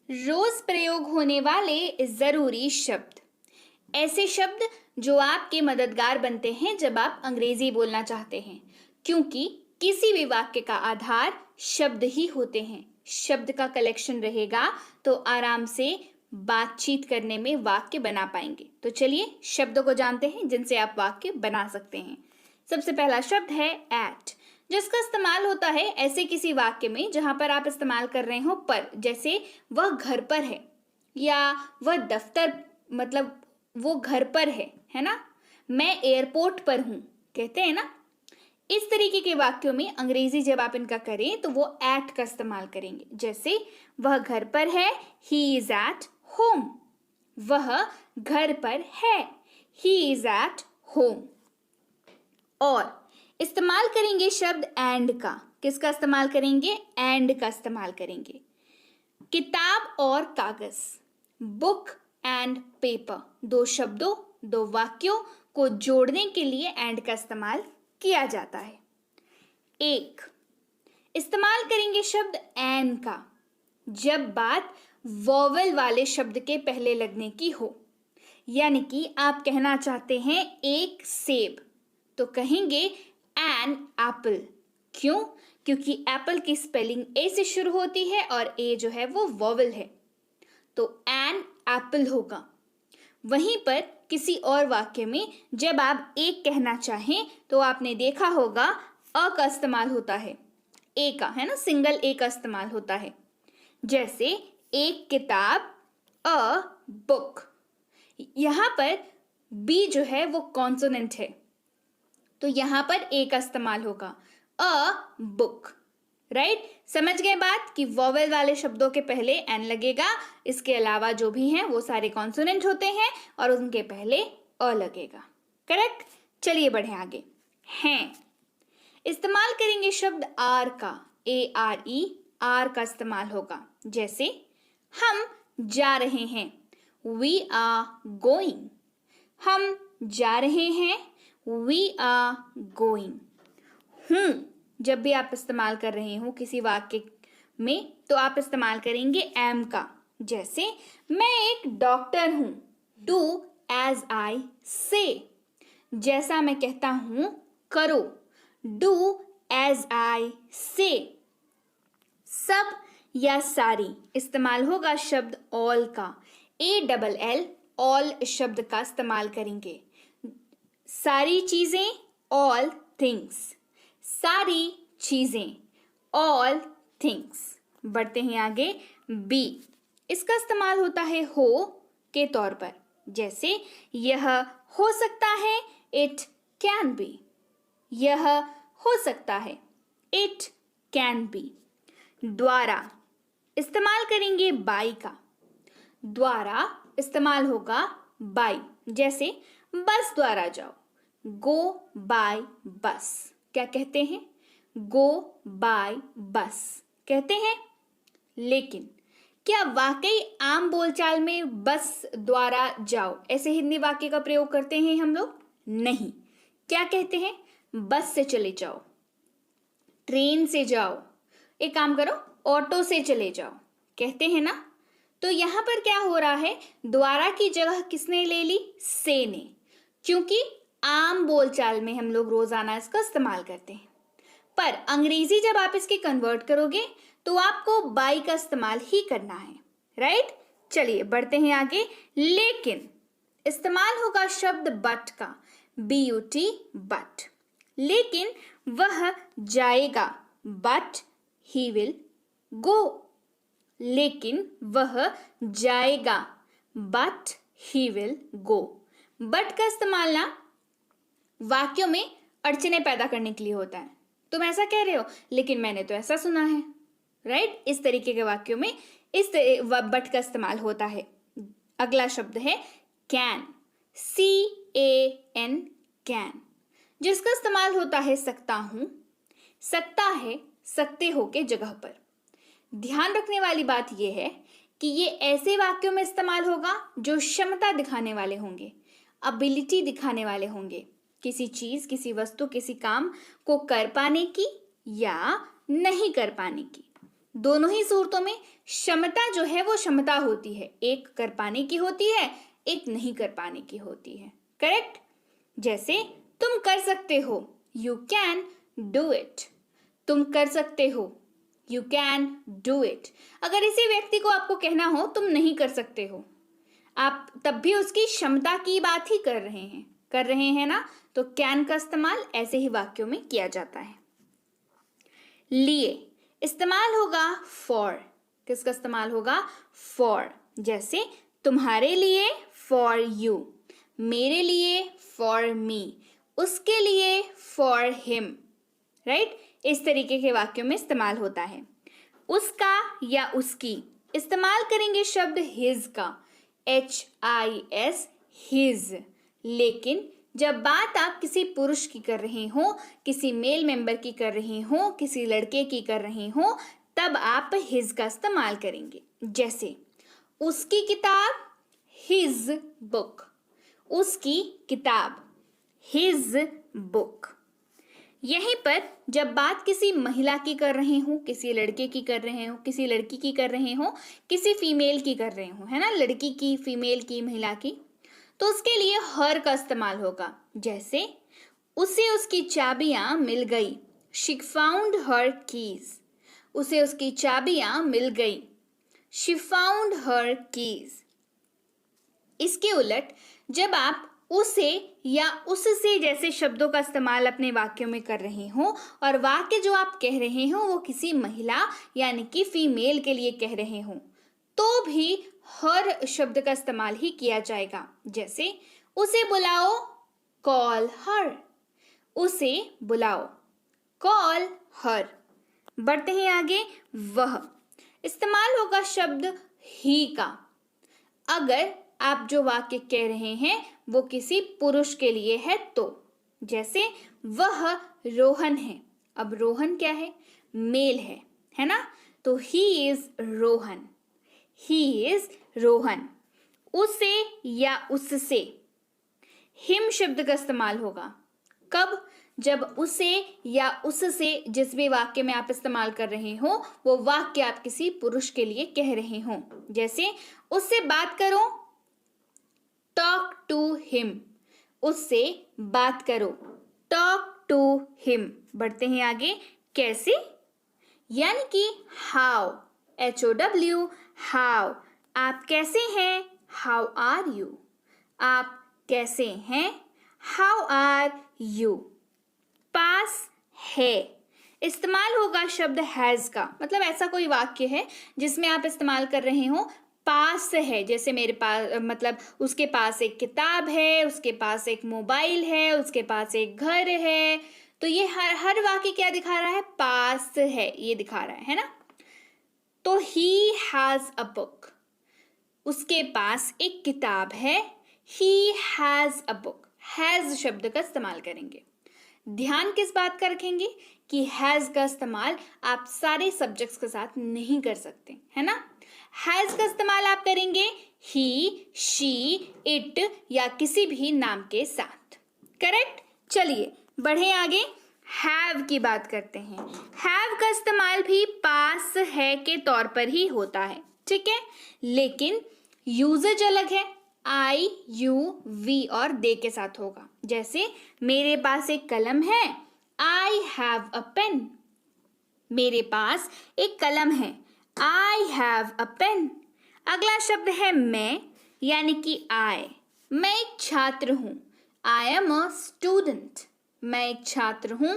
रोज प्रयोग होने वाले जरूरी शब्द, ऐसे शब्द जो आपके मददगार बनते हैं जब आप अंग्रेजी बोलना चाहते हैं, क्योंकि किसी भी वाक्य का आधार शब्द ही होते हैं। शब्द का कलेक्शन रहेगा तो आराम से बातचीत करने में वाक्य बना पाएंगे। तो चलिए शब्दों को जानते हैं जिनसे आप वाक्य बना सकते हैं। सबसे पहला शब्द है एट, जिसका इस्तेमाल होता है ऐसे किसी वाक्य में जहां पर आप इस्तेमाल कर रहे हो पर, जैसे वह घर पर है या वह दफ्तर, मतलब वो घर पर है ना। मैं एयरपोर्ट पर हूं, कहते हैं ना। इस तरीके के वाक्यों में अंग्रेजी जब आप इनका करें तो वो एट का इस्तेमाल करेंगे। जैसे वह घर पर है, ही इज एट होम। वह घर पर है, ही इज एट होम। और इस्तेमाल करेंगे शब्द एंड का। किसका इस्तेमाल करेंगे? एंड का इस्तेमाल करेंगे। किताब और कागज, बुक एंड पेपर, दो शब्दों, दो वाक्यों को जोड़ने के लिए एंड का इस्तेमाल किया जाता है। एक, इस्तेमाल करेंगे शब्द एन का जब बात वोवेल वाले शब्द के पहले लगने की हो, यानी कि आप कहना चाहते हैं एक सेब, तो कहेंगे एन एप्पल। क्यों? क्योंकि एप्पल की स्पेलिंग ए से शुरू होती है और ए जो है वो वोवेल है, तो एन एप्पल होगा। वहीं पर किसी और वाक्य में जब आप एक कहना चाहें तो आपने देखा होगा अ का इस्तेमाल होता है, ए का, है ना, सिंगल ए का इस्तेमाल होता है। जैसे एक किताब, अ बुक। यहां पर बी जो है वो कॉन्सोनेंट है, तो यहां पर ए का इस्तेमाल होगा, अ बुक। राइट, समझ गए बात कि वोवेल वाले शब्दों के पहले एन लगेगा, इसके अलावा जो भी हैं वो सारे कॉन्सोनेंट होते हैं और उनके पहले अ लगेगा। करेक्ट। चलिए बढ़े आगे। हैं, इस्तेमाल करेंगे शब्द आर का, ए आर ई, आर का इस्तेमाल होगा। जैसे हम जा रहे हैं, वी आर गोइंग। हम जा रहे हैं, वी आर गोइंग। हूं, जब भी आप इस्तेमाल कर रहे हो किसी वाक्य में तो आप इस्तेमाल करेंगे एम का। जैसे मैं एक डॉक्टर हूं, डू एज आई से। जैसा मैं कहता हूं करो, डू एज आई से। सब या सारी, इस्तेमाल होगा शब्द ऑल का, ए डबल एल, ऑल शब्द का इस्तेमाल करेंगे। सारी चीजें, ऑल थिंग्स। सारी चीजें, ऑल थिंग्स। बढ़ते हैं आगे। बी, इसका इस्तेमाल होता है हो के तौर पर। जैसे यह हो सकता है, इट कैन बी। यह हो सकता है, इट कैन बी। द्वारा, इस्तेमाल करेंगे बाई का। द्वारा इस्तेमाल होगा बाई। जैसे बस द्वारा जाओ, गो बाय बस। क्या कहते हैं? गो बाय बस कहते हैं। लेकिन क्या वाकई आम बोलचाल में बस द्वारा जाओ ऐसे हिंदी वाक्य का प्रयोग करते हैं हम लोग? नहीं। क्या कहते हैं? बस से चले जाओ, ट्रेन से जाओ, एक काम करो ऑटो से चले जाओ, कहते हैं ना। तो यहां पर क्या हो रहा है, द्वारा की जगह किसने ले ली? से ने, क्योंकि आम बोलचाल में हम लोग रोजाना इसका इस्तेमाल करते हैं। पर अंग्रेजी जब आप इसके कन्वर्ट करोगे तो आपको बाई का इस्तेमाल ही करना है। राइट, चलिए बढ़ते हैं आगे। लेकिन इस्तेमाल होगा शब्द बट का, BUT, बट। लेकिन वह जाएगा, बट ही विल गो। लेकिन वह जाएगा, but he will go. But का इस्तेमाल ना वाक्यों में अड़चने पैदा करने के लिए होता है। तुम ऐसा कह रहे हो, लेकिन मैंने तो ऐसा सुना है। राइट, इस तरीके के वाक्यों में इस बट का इस्तेमाल होता है। अगला शब्द है कैन, CAN, कैन, जिसका इस्तेमाल होता है सकता हूं, सकता है, सकते हो के जगह पर। ध्यान रखने वाली बात यह है कि ये ऐसे वाक्यों में इस्तेमाल होगा जो क्षमता दिखाने वाले होंगे, एबिलिटी दिखाने वाले होंगे, किसी चीज, किसी वस्तु, किसी काम को कर पाने की या नहीं कर पाने की। दोनों ही सूरतों में क्षमता जो है वो क्षमता होती है, एक कर पाने की होती है, एक नहीं कर पाने की होती है। करेक्ट? जैसे तुम कर सकते हो, यू कैन डू इट। तुम कर सकते हो, यू कैन डू इट। अगर इसी व्यक्ति को आपको कहना हो तुम नहीं कर सकते हो, आप तब भी उसकी क्षमता की बात ही कर रहे हैं ना। तो कैन का इस्तेमाल ऐसे ही वाक्यों में किया जाता है। लिए इस्तेमाल होगा फॉर। किसका इस्तेमाल होगा? फॉर। जैसे तुम्हारे लिए फॉर यू, मेरे लिए फॉर मी, उसके लिए फॉर हिम। राइट? इस तरीके के वाक्यों में इस्तेमाल होता है। उसका या उसकी इस्तेमाल करेंगे शब्द हिज का, HIS, हिज। लेकिन जब बात आप किसी पुरुष की कर रहे हो, किसी मेल मेंबर की कर रहे हो, किसी लड़के की कर रहे हो, तब आप हिज का इस्तेमाल करेंगे। जैसे उसकी किताब, हिज बुक। उसकी किताब, हिज बुक। यहीं पर जब बात किसी महिला की कर रहे हो, किसी लड़के की कर रहे हो, किसी लड़की की कर रहे हो, किसी फीमेल की कर रहे हो, है ना, लड़की की, फीमेल की, महिला की, तो उसके लिए हर का इस्तेमाल होगा। जैसे उसे उसकी चाबियां मिल गई, शी फाउंड हर कीज। उसे उसकी चाबियां मिल गई, शी फाउंड हर कीज। इसके उलट जब आप उसे या उससे जैसे शब्दों का इस्तेमाल अपने वाक्यों में कर रहे हो और वाक्य जो आप कह रहे हो वो किसी महिला यानी कि फीमेल के लिए कह रहे हो, तो भी हर शब्द का इस्तेमाल ही किया जाएगा। जैसे उसे बुलाओ, कॉल हर। उसे बुलाओ, कॉल हर। बढ़ते हैं आगे। वह इस्तेमाल होगा शब्द ही का। अगर आप जो वाक्य कह रहे हैं वो किसी पुरुष के लिए है तो, जैसे वह रोहन है। अब रोहन क्या है? मेल है ना। तो he is Rohan, he is Rohan. उसे या उससे हिम शब्द का इस्तेमाल होगा। कब? जब उसे या उससे जिस भी वाक्य में आप इस्तेमाल कर रहे हो वो वाक्य आप किसी पुरुष के लिए कह रहे हो। जैसे उससे बात करो, टॉक टू हिम। उससे बात करो, टॉक टू हिम। बढ़ते हैं आगे। कैसे? यानी कि हाउ, HOW, हाउ। आप कैसे हैं? How are you. आप कैसे हैं? How are you. पास है इस्तेमाल होगा शब्द हैज का। मतलब ऐसा कोई वाक्य है जिसमें आप इस्तेमाल कर रहे हो पास है। जैसे मेरे पास, मतलब उसके पास एक किताब है, उसके पास एक मोबाइल है, उसके पास एक घर है। तो ये हर वाक्य क्या दिखा रहा है? पास है, ये दिखा रहा है ना। तो ही हैज अ बुक। उसके पास एक किताब है, he has a book. Has शब्द का इस्तेमाल करेंगे। ध्यान किस बात का रखेंगे कि हैज का इस्तेमाल आप सारे सब्जेक्ट्स के साथ नहीं कर सकते, है ना। हैज का इस्तेमाल आप करेंगे ही, शी, इट या किसी भी नाम के साथ। करेक्ट? चलिए बढ़े आगे। हैव की बात करते हैं। हैव का इस्तेमाल भी पास है के तौर पर ही होता है, ठीक है, लेकिन यूजेज अलग है। I, you, we और they के साथ होगा। जैसे मेरे पास एक कलम है, I have a pen। मेरे पास एक कलम है, I have a pen। अगला शब्द है मैं, यानी कि I। मैं एक छात्र हूँ, I am a student। मैं एक छात्र हूँ,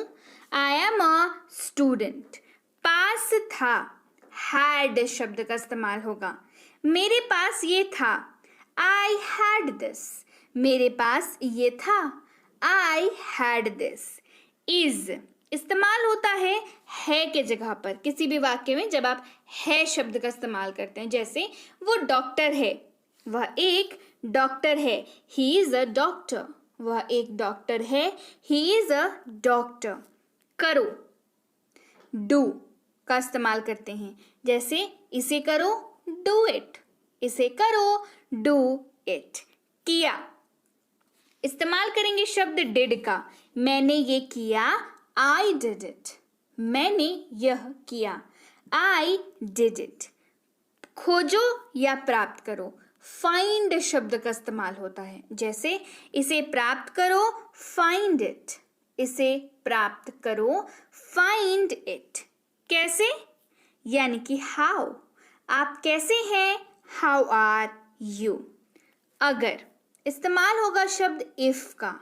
I am a student। पास था, had शब्द का इस्तेमाल होगा। मेरे पास ये था, I had this। मेरे पास ये था, I had this। is इस्तेमाल होता है के जगह पर किसी भी वाक्य में जब आप है शब्द का इस्तेमाल करते हैं। जैसे वो डॉक्टर है, वह एक डॉक्टर है, he is a doctor। वह एक डॉक्टर है, he is a doctor। करो, do का इस्तेमाल करते हैं। जैसे इसे करो, do it। इसे करो, do it। किया इस्तेमाल करेंगे शब्द did का। मैंने ये किया, I did it। मैंने यह किया, आई डिड इट। खोजो या प्राप्त करो, फाइंड शब्द का इस्तेमाल होता है। जैसे इसे प्राप्त करो, फाइंड इट। इसे प्राप्त करो, फाइंड इट। कैसे? यानी कि हाउ। आप कैसे हैं? How are you. अगर इस्तेमाल होगा शब्द इफ का।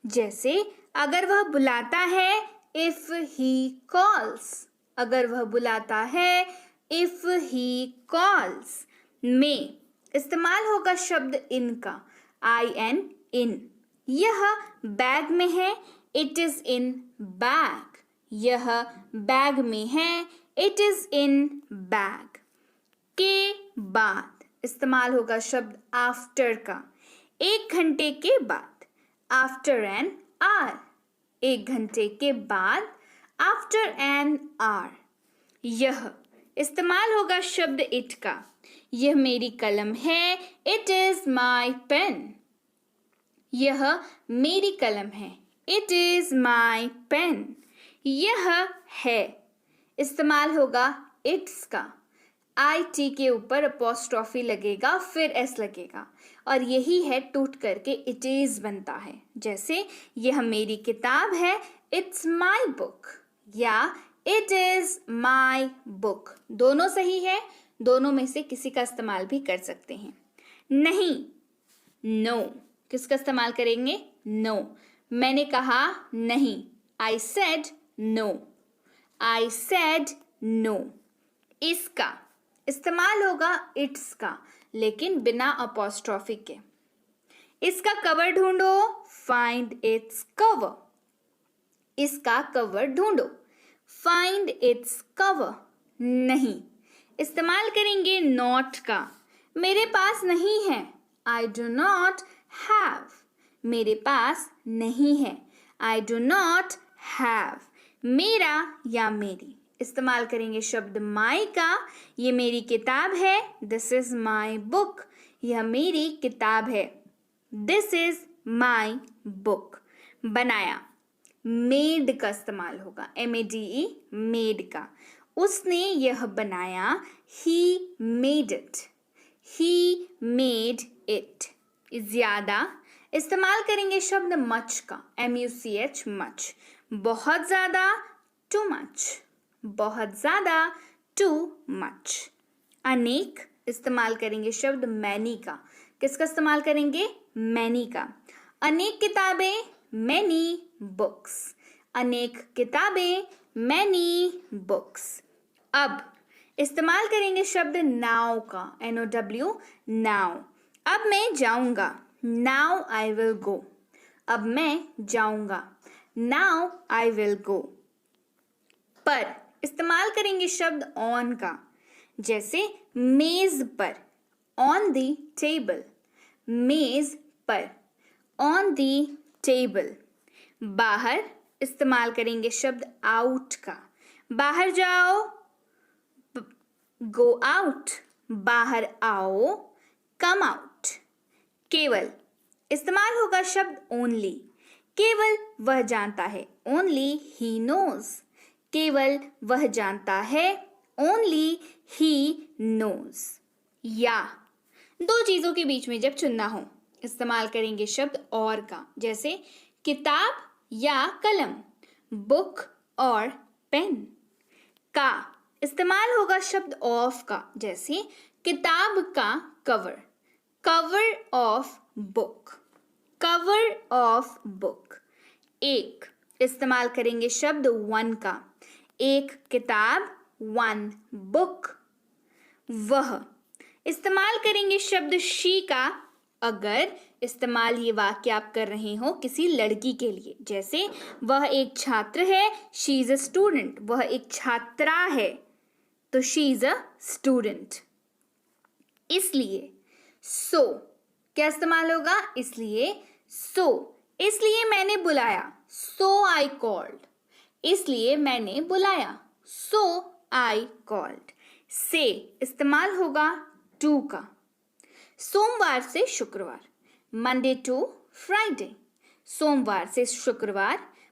जैसे अगर वह बुलाता है, इफ ही कॉल्स। अगर वह बुलाता है, इफ ही कॉल्स। में इस्तेमाल होगा शब्द इन का, आई एन इन। यह बैग में है, इट इज इन बैग। यह बैग में है, इट इज इन बैग। के बाद इस्तेमाल होगा शब्द आफ्टर का। 1 घंटे के बाद, आफ्टर एन आवर। 1 घंटे के बाद, आफ्टर एन आवर। यह इस्तेमाल होगा शब्द इट का। यह मेरी कलम है, इट इज माई पेन। यह मेरी कलम है, इट इज माई पेन। यह है इस्तेमाल होगा इट्स का। IT के ऊपर अपोस्ट्रोफी लगेगा, फिर S लगेगा, और यही है टूट करके इट इज बनता है। जैसे यह मेरी किताब है, इट्स माई बुक, या इट इज माई बुक। दोनों सही है, दोनों में से किसी का इस्तेमाल भी कर सकते हैं। नहीं, नो। किसका इस्तेमाल करेंगे? नो। मैंने कहा नहीं, I said no. I said no. इसका इस्तेमाल होगा इट्स का, लेकिन बिना अपोस्ट्रोफी के। इसका कवर ढूंढो, फाइंड इट्स कवर। इसका कवर ढूंढो, फाइंड इट्स कवर। नहीं इस्तेमाल करेंगे नॉट का। मेरे पास नहीं है, आई डू नॉट हैव। मेरे पास नहीं है, आई डू नॉट हैव। मेरा या मेरी इस्तेमाल करेंगे शब्द माई का। ये मेरी किताब है, दिस इज माई बुक। यह मेरी किताब है, दिस इज माई बुक। बनाया, मेड का इस्तेमाल होगा, MADE, मेड का। उसने यह बनाया, he made it. He made it. ज्यादा इस्तेमाल करेंगे शब्द मच का, MUCH, मच। बहुत ज्यादा, टू मच। बहुत ज्यादा, टू मच। अनेक इस्तेमाल करेंगे शब्द मैनी का। किसका इस्तेमाल करेंगे? मैनी का। अनेक किताबें, मैनी बुक्स। अनेक किताबें, मैनी बुक्स। अब इस्तेमाल करेंगे शब्द नाउ का, NOW, नाउ। अब मैं जाऊंगा, नाउ आई विल गो। अब मैं जाऊंगा, नाउ आई विल गो। पर इस्तेमाल करेंगे शब्द ऑन का। जैसे मेज पर, ऑन द टेबल। मेज पर, ऑन द टेबल। बाहर इस्तेमाल करेंगे शब्द आउट का। बाहर जाओ, गो आउट। बाहर आओ, कम आउट। केवल इस्तेमाल होगा शब्द ओनली। केवल वह जानता है, ओनली ही नोज। केवल वह जानता है, ओनली ही नोज। या दो चीजों के बीच में जब चुनना हो, इस्तेमाल करेंगे शब्द और का। जैसे किताब या कलम, बुक और पेन। का इस्तेमाल होगा शब्द ऑफ का। जैसे किताब का cover, cover of book. Cover of book. एक इस्तेमाल करेंगे शब्द वन का। एक किताब, वन बुक। वह इस्तेमाल करेंगे शब्द शी का अगर इस्तेमाल ये वाक्य आप कर रहे हो किसी लड़की के लिए। जैसे वह एक छात्र है, शी इज अ स्टूडेंट। वह एक छात्रा है, तो शी इज अ स्टूडेंट। इसलिए सो क्या इस्तेमाल होगा? इसलिए सो। इसलिए मैंने बुलाया, सो आई कॉल्ड। इसलिए मैंने बुलाया, सो आई कॉल्ड। से इस्तेमाल होगा टू का। सोमवार से शुक्रवार, मंडे टू फ्राइडे। सोमवार से शुक्रवार,